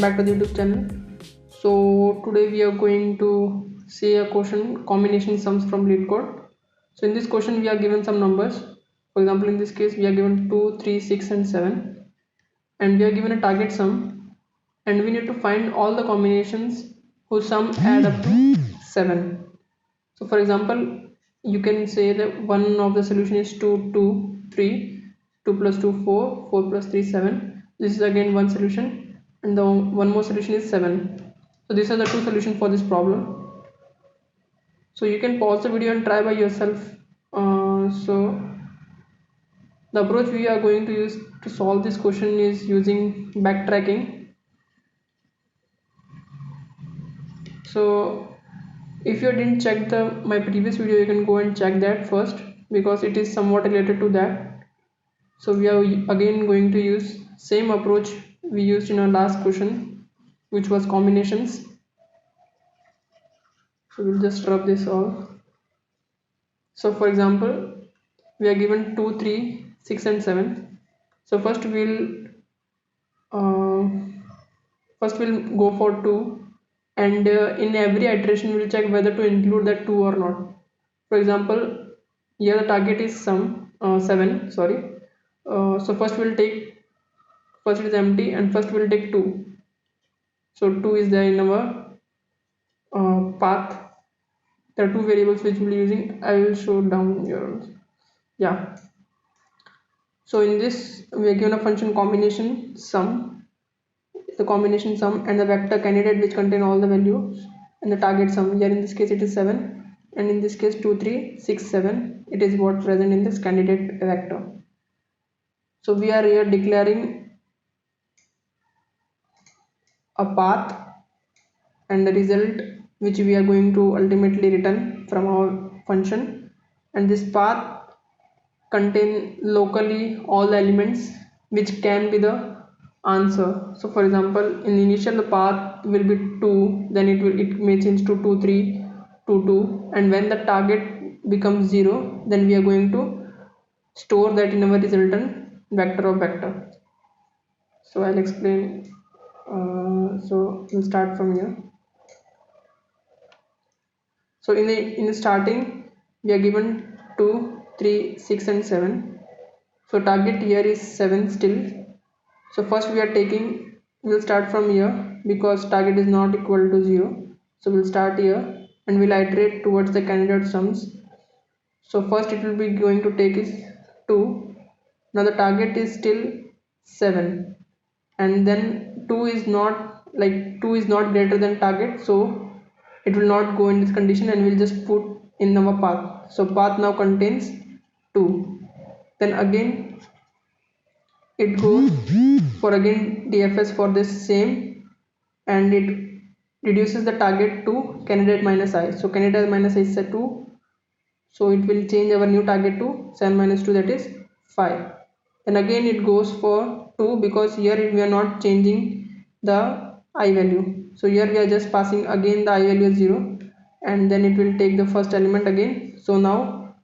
welcome back to the YouTube channel. So today we are going to see a question combination sums from LeetCode. So in this question we are given some numbers. For example, in this case we are given 2, 3, 6 and 7, and we are given a target sum, and we need to find all the combinations whose sum add up to 7. So for example, you can say that one of the solution is 2, 2, 3, 2 plus 2, 4, 4 plus 3, 7. This is again one solution, and the one more solution is 7. So these are the two solutions for this problem. So you can pause the video and try by yourself. So the approach we are going to use to solve this question is using backtracking. So if you didn't check my previous video, you can go and check that first, because it is somewhat related to that. So we are again going to use same approach we used in our last question, which was combinations. So we'll just rub this off. So for example, we are given 2, 3, 6 and 7. So first we'll go for 2, and in every iteration we'll check whether to include that 2 or not. For example, here the target is 7, sorry. So first it is empty, and first we'll take 2. So 2 is there in our path. There are two variables which we'll be using. I will show down here. Yeah. So in this we are given a function combination sum, the combination sum, and the vector candidate which contain all the values, and the target sum. Here in this case it is 7, and in this case 2, 3, 6, 7. It is what present in this candidate vector. So we are here declaring a path and the result which we are going to ultimately return from our function, and this path contain locally all the elements which can be the answer. So for example, in the initial the path will be 2, then it may change to 2, 3, 2, 2, and when the target becomes 0, then we are going to store that in our resultant vector of vector. So I'll explain. So we'll start from here. So in the starting we are given 2, 3, 6 and 7. So target here is 7 still. So first we'll start from here, because target is not equal to 0. So we'll start here and we'll iterate towards the candidate sums. So first it will be going to take is 2. Now the target is still 7, and then 2 is not greater than target, so it will not go in this condition, and we'll just put in our path. So path now contains 2. Then again it goes for again DFS for this same, and it reduces the target to candidate minus I. So candidate minus I is set 2, so it will change our new target to 7 minus 2, that is 5. Then again it goes for 2, because here we are not changing the I value. So here we are just passing again the I value is 0, and then it will take the first element again. So now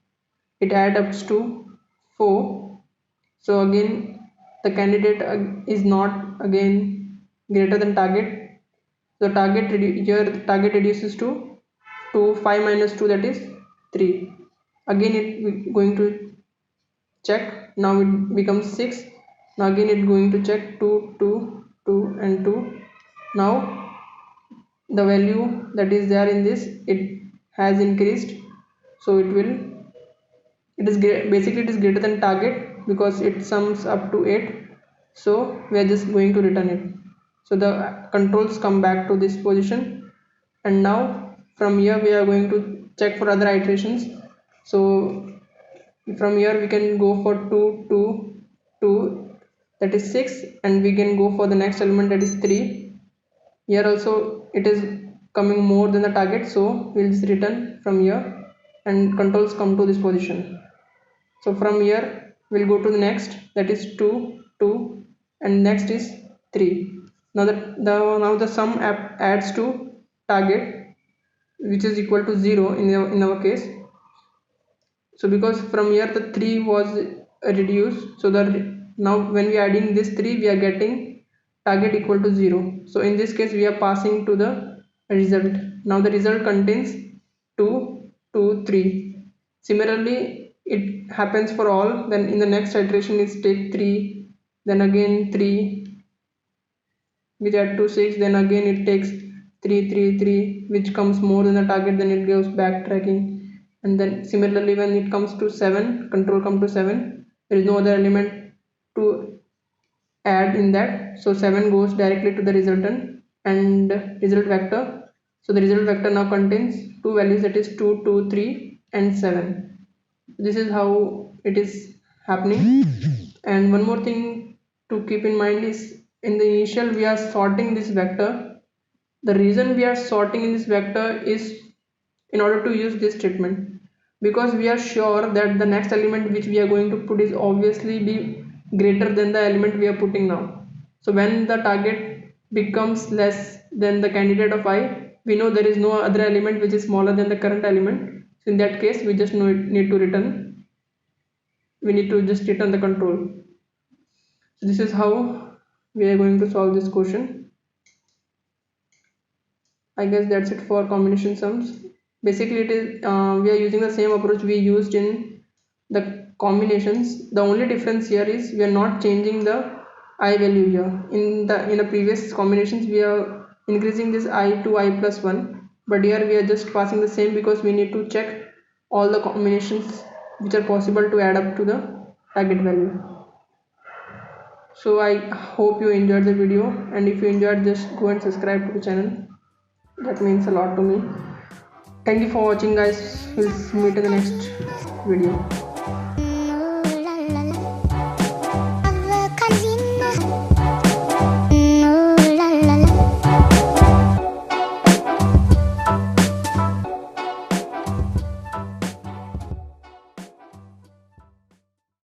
it adds up to 4. So again the candidate is not again greater than target. The target reduces to 5 minus 2, that is 3. Again it going to check. Now it becomes 6. Now again it going to check 2, 2, 2 and 2. Now the value that is there in this, it has increased, so basically it is greater than target, because it sums up to 8. So we are just going to return it. So the controls come back to this position, and now from here we are going to check for other iterations. So from here we can go for 2, 2, 2, that is 6, and we can go for the next element, that is 3. Here also it is coming more than the target, so we'll just return from here, and controls come to this position. So from here we'll go to the next, that is 2, 2, and next is 3. Now the sum adds to target, which is equal to 0 in our case. So because from here the 3 was reduced, so that now when we are adding this 3, we are getting target equal to 0. So in this case we are passing to the result. Now the result contains 2 2 3. Similarly it happens for all. Then in the next iteration is take 3, then again 3, which add to 6, then again it takes 3 3 3, which comes more than the target, then it goes backtracking. And then similarly when it comes to 7, control come to 7, there is no other element to add in that, so 7 goes directly to the resultant and result vector. So the result vector now contains two values, that is 2 2 3 and 7. This is how it is happening. And one more thing to keep in mind is, in the initial we are sorting this vector. The reason we are sorting in this vector is in order to use this treatment, because we are sure that the next element which we are going to put is obviously be greater than the element we are putting now. So when the target becomes less than the candidate of I, we know there is no other element which is smaller than the current element. So in that case we just need to return the control. So this is how we are going to solve this question. I guess that's it for combination sums. Basically it is we are using the same approach we used in the combinations. The only difference here is we are not changing the I value here. In the previous combinations we are increasing this I to I plus 1, but here we are just passing the same because we need to check all the combinations which are possible to add up to the target value. So I hope you enjoyed the video, and if you enjoyed, just go and subscribe to the channel. That means a lot to me. Thank you for watching, guys. We'll meet in the next video.